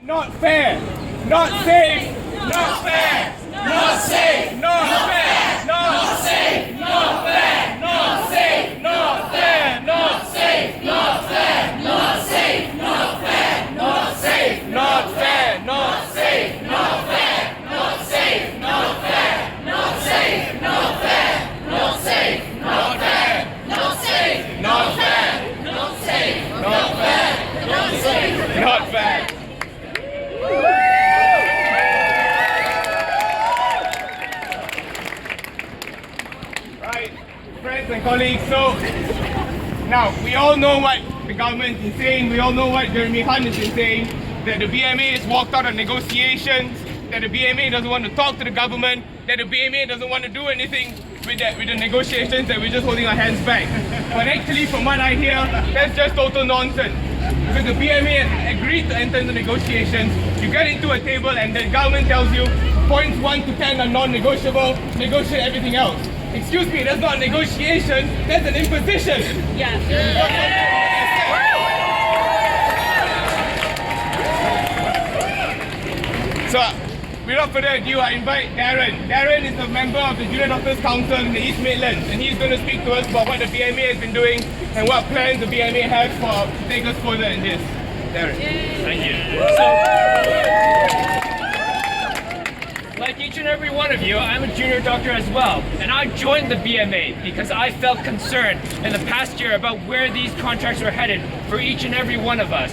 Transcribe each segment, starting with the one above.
Not fair, not safe, not fair, not safe, not fair, not safe, not fair, not safe, not fair, not safe, not fair, not safe, not fair, not safe, not fair, not safe, not fair, not safe, not fair, not safe, not fair, not safe, not fair, not safe, not fair, not safe, not fair, not safe, not fair. Right, friends and colleagues, so now we all know what the government is saying, we all know what Jeremy Hunt has been saying, that the BMA has walked out of negotiations, that the BMA doesn't want to talk to the government, that the BMA doesn't want to do anything with the negotiations, that we're just holding our hands back. But actually, from what I hear, that's just total nonsense. Because the BMA has agreed to enter into negotiations, you get into a table and the government tells you points 1 to 10 are non-negotiable, negotiate everything else. Excuse me, that's not a negotiation, that's an imposition. Yeah. So, without further ado, I invite Darren. Darren is a member of the Junior Doctors Council in the East Midlands, and he's going to speak to us about what the BMA has been doing and what plans the BMA has to take us further in this. Darren. Thank you. Like each and every one of you, I'm a junior doctor as well, and I joined the BMA because I felt concerned in the past year about where these contracts were headed for each and every one of us.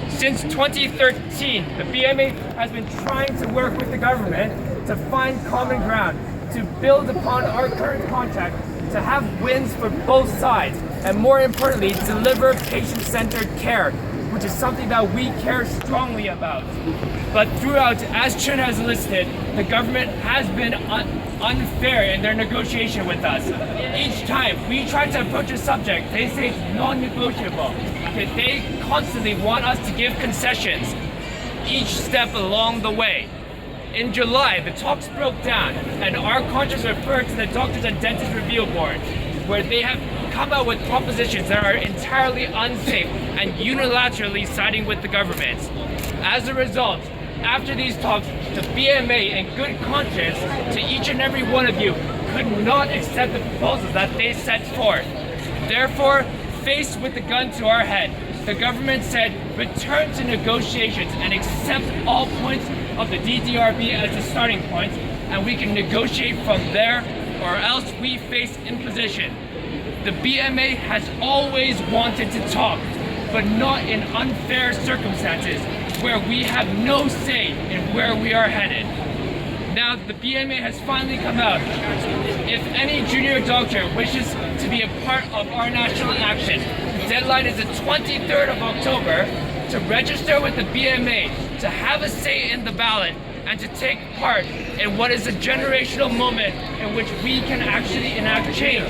Since 2013, the BMA has been trying to work with the government to find common ground, to build upon our current contract, to have wins for both sides, and more importantly, deliver patient-centered care, which is something that we care strongly about. But throughout, as Chun has listed, the government has been unfair in their negotiation with us. Each time we try to approach a subject, they say it's non-negotiable. They constantly want us to give concessions each step along the way. In July, the talks broke down and our contracts were referred to the Doctors and Dentists Review Board, where they have come out with propositions that are entirely unsafe and unilaterally siding with the government. As a result, after these talks, the BMA, in good conscience to each and every one of you, could not accept the proposals that they set forth. Therefore, faced with the gun to our head, the government said, return to negotiations and accept all points of the DDRB as a starting point, and we can negotiate from there, or else we face imposition. The BMA has always wanted to talk, but not in unfair circumstances where we have no say in where we are headed. Now the BMA has finally come out. If any junior doctor wishes to be a part of our national action, the deadline is the 23rd of October to register with the BMA, to have a say in the ballot, and to take part in what is a generational moment in which we can actually enact change,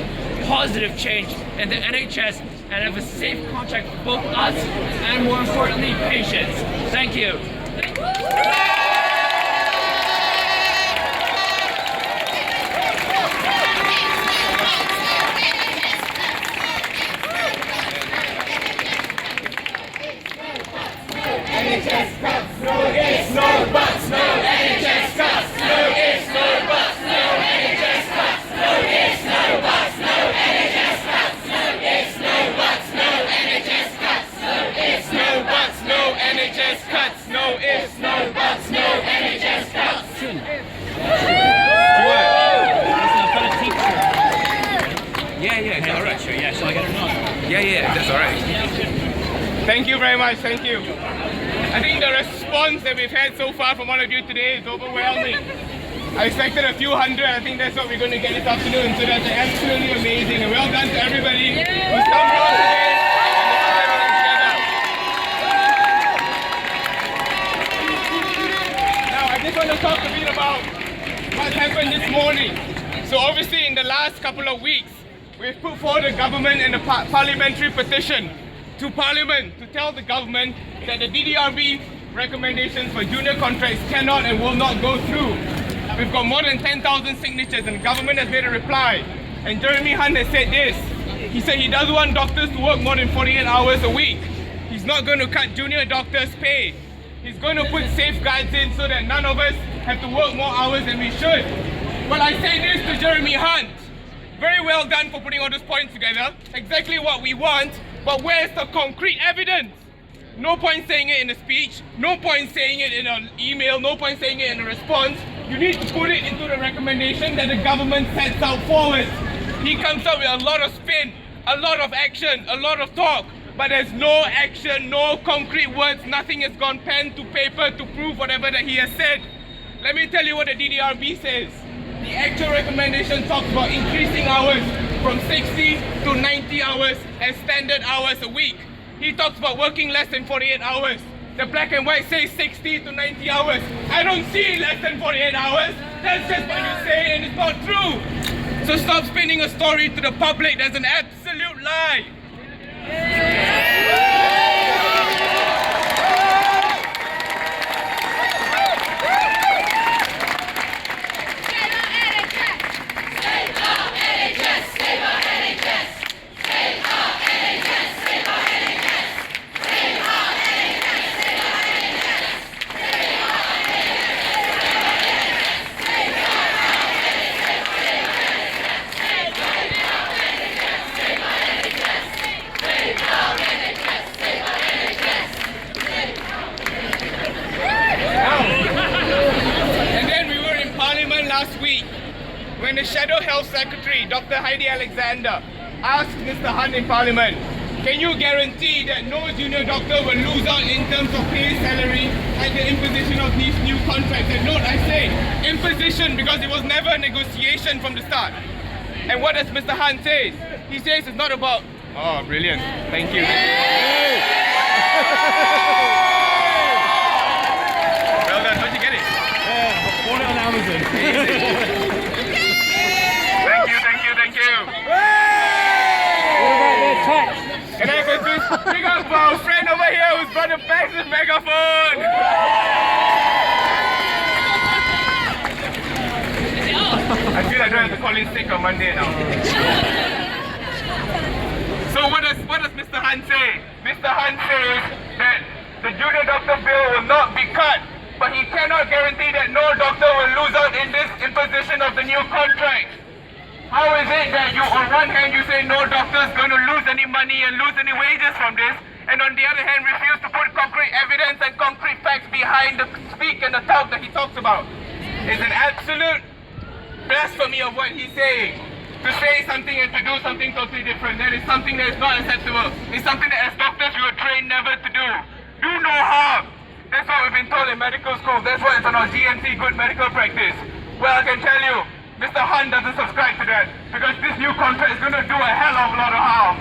positive change in the NHS, and have a safe contract for both us and, more importantly, patients. Thank you. NHS cuts, no ifs, no buts, no NHS cuts, no ifs, no buts, no NHS cuts, no ifs, no buts, no NHS cuts, no ifs, no buts, no NHS cuts, no ifs, no buts, no NHS cuts, no ifs, no buts, no NHS cuts. Yeah, alright, sure, yeah, shall I get it on? Yeah, that's alright. Thank you very much, thank you. I think the response that we've had so far from all of you today is overwhelming. I expected a few hundred. I think that's what we're going to get this afternoon, so that's absolutely amazing. And well done to everybody who's come down today and now I just want to talk a bit about what happened this morning. So obviously in the last couple of weeks, we've put forward the government and a parliamentary petition to Parliament to tell the government that the DDRB recommendations for junior contracts cannot and will not go through. We've got more than 10,000 signatures and the government has made a reply. And Jeremy Hunt has said this. He said he doesn't want doctors to work more than 48 hours a week. He's not going to cut junior doctors' pay. He's going to put safeguards in so that none of us have to work more hours than we should. Well, I say this to Jeremy Hunt. Very well done for putting all those points together. Exactly what we want, but where's the concrete evidence? No point saying it in a speech, no point saying it in an email, no point saying it in a response. You need to put it into the recommendation that the government sets out forward. He comes up with a lot of spin, a lot of action, a lot of talk, but there's no action, no concrete words, nothing has gone pen to paper to prove whatever that he has said. Let me tell you what the DDRB says. The actual recommendation talks about increasing hours from 60 to 90 hours as standard hours a week. He talks about working less than 48 hours. The black and white says 60 to 90 hours. I don't see less than 48 hours. That's just what you say and it's not true. So stop spinning a story to the public. That's an absolute lie. Last week, when the Shadow Health Secretary, Dr. Heidi Alexander, asked Mr. Hunt in Parliament, can you guarantee that no junior doctor will lose out in terms of pay, salary, and the imposition of these new contracts? And note, I say imposition because it was never a negotiation from the start. And what does Mr. Hunt say? He says it's not about, oh, brilliant, thank you. Well done, don't you get it? Order on Amazon. Thank you. What about their tax? Can I just bring up our friend over here who's brought a massive megaphone? I feel like I don't have to call in sick on Monday now. So what does Mr. Hunt say? Mr. Hunt says that the junior doctor bill will not be cut, but he cannot guarantee that no doctor will lose out in this imposition of the new contract. How is it that you, on one hand, you say no doctor is going to lose any money and lose any wages from this, and on the other hand, refuse to put concrete evidence and concrete facts behind the speak and the talk that he talks about? It's an absolute blasphemy of what he's saying. To say something and to do something totally different. That is something that is not acceptable. It's something that as doctors we were trained never to do. Do no harm. That's what we've been told in medical school. That's what it's on our GMC, good medical practice. Well, I can tell you, Mr. Hunt doesn't subscribe to that because this new contract is going to do a hell of a lot of harm.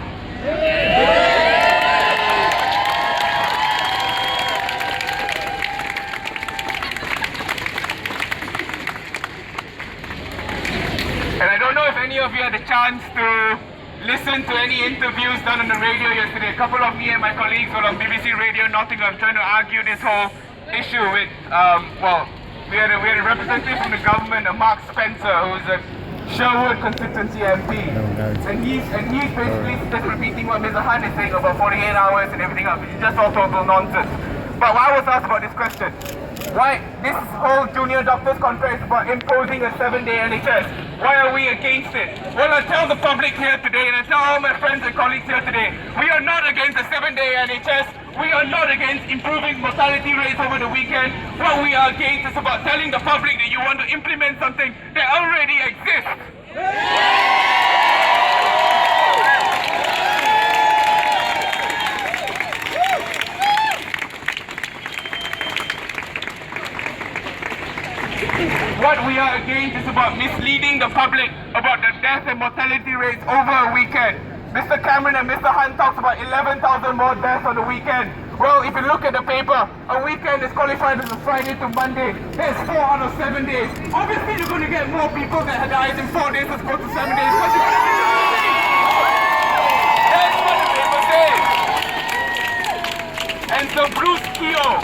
And I don't know if any of you had a chance to listen to any interviews done on the radio yesterday. A couple of me and my colleagues were on BBC Radio Nottingham trying to argue this whole issue with, we had a representative from the government, Mark Spencer, who's a Sherwood constituency MP. And he's basically just repeating what Mr. Hunt is saying about 48 hours and everything else, which is just all total nonsense. But I was asked about this question. Why this whole junior doctors contract is about imposing a 7-day NHS. Why are we against it? Well, I tell the public here today, and I tell all my friends and colleagues here today, we are not against a 7-day NHS. We are not against improving mortality rates over the weekend. What we are against is about telling the public that you want to implement something that already exists. What we are against is about misleading the public about the death and mortality rates over a weekend. Mr. Cameron and Mr. Hunt talks about 11,000 more deaths on the weekend. Well, if you look at the paper, a weekend is qualified as a Friday to Monday. There's 4 out of 7 days. Obviously, you're going to get more people that died in 4 days as opposed to 7 days. But you're going to do nothing. That's what the paper says. And so Bruce Keogh,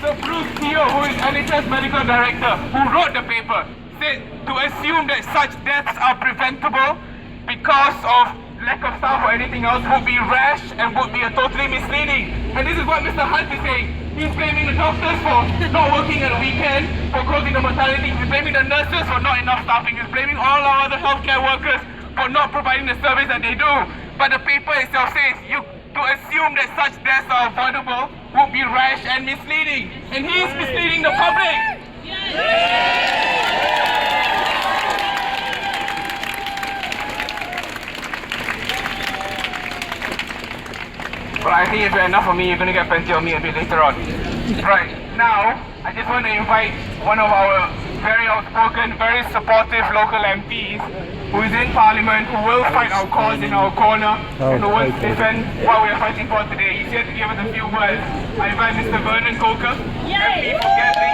who is NHS Medical Director, who wrote the paper, said to assume that such deaths are preventable because of lack of staff or anything else would be rash and would be totally misleading. And this is what Mr. Hunt is saying. He's blaming the doctors for not working at the weekend, for closing the maternity. He's blaming the nurses for not enough staffing. He's blaming all our other healthcare workers for not providing the service that they do. But the paper itself says to assume that such deaths are avoidable would be rash and misleading. And he's misleading the public. Well, I think if you're enough of me, you're going to get plenty of me a bit later on. Right, now, I just want to invite one of our very outspoken, very supportive local MPs who is in Parliament, who will fight our cause in our corner, and who will defend what we are fighting for today. He's here to give us a few words. I invite Mr. Vernon Coker, MP for Gatling.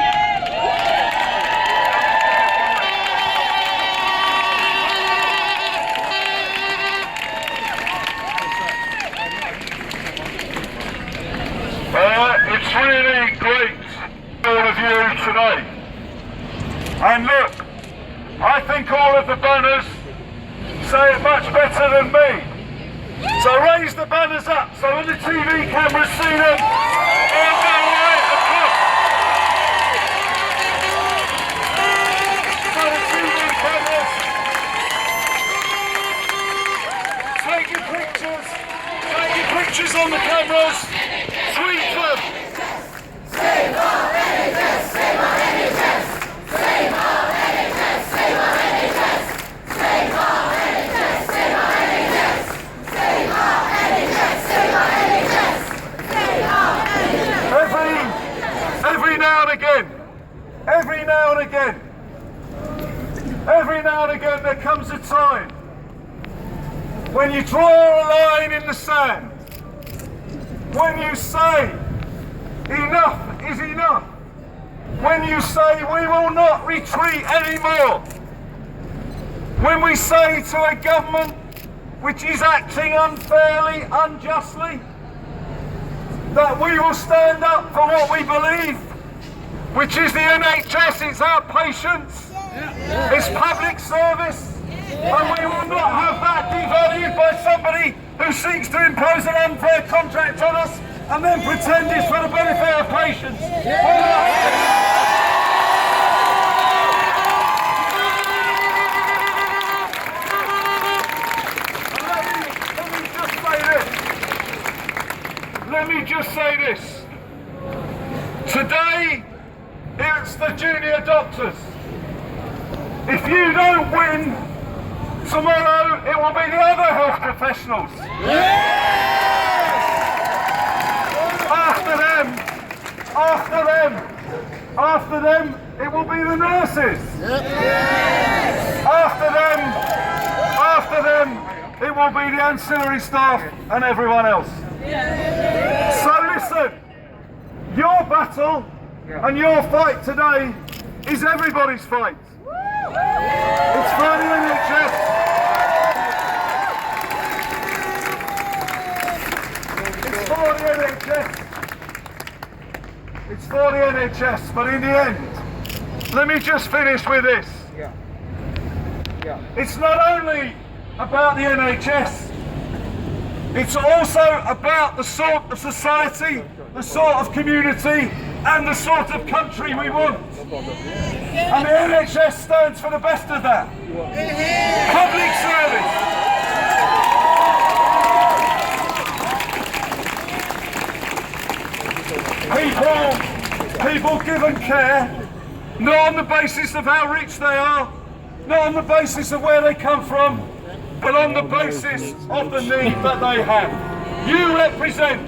It's really great, all of you tonight. And look, I think all of the banners say it much better than me. So raise the banners up so when the TV cameras see them, they'll go right across. So the TV cameras, take your pictures on the cameras, tweet them. Save our NHS, save our NHS, save our NHS, save our NHS, save our NHS, save our NHS, save our NHS, save our NHS, save our NHS. Every now and again there comes a time when you draw a line in the sand, when you say enough is enough, when you say we will not retreat anymore, when we say to a government which is acting unfairly, unjustly, that we will stand up for what we believe, which is the NHS, it's our patients, it's public service, and we will not have that devalued by somebody who seeks to impose an unfair contract on us and then pretend it's for the benefit of patients. Let me just say this. Today, it's the junior doctors. If you don't win, tomorrow it will be the other health professionals. After them, it will be the nurses. After them, it will be the ancillary staff and everyone else. So listen, your battle and your fight today is everybody's fight. It's for the NHS. It's for the NHS. It's for the NHS, but in the end, let me just finish with this. It's not only about the NHS, it's also about the sort of society, the sort of community, and the sort of country we want. And the NHS stands for the best of that. Public service. People given care, not on the basis of how rich they are, not on the basis of where they come from, but on the basis of the need that they have. You represent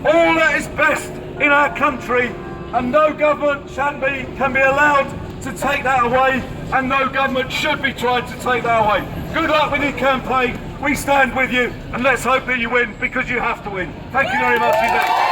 all that is best in our country, and no government can be allowed to take that away, and no government should be trying to take that away. Good luck with your campaign. We stand with you, and let's hope that you win, because you have to win. Thank you very much indeed.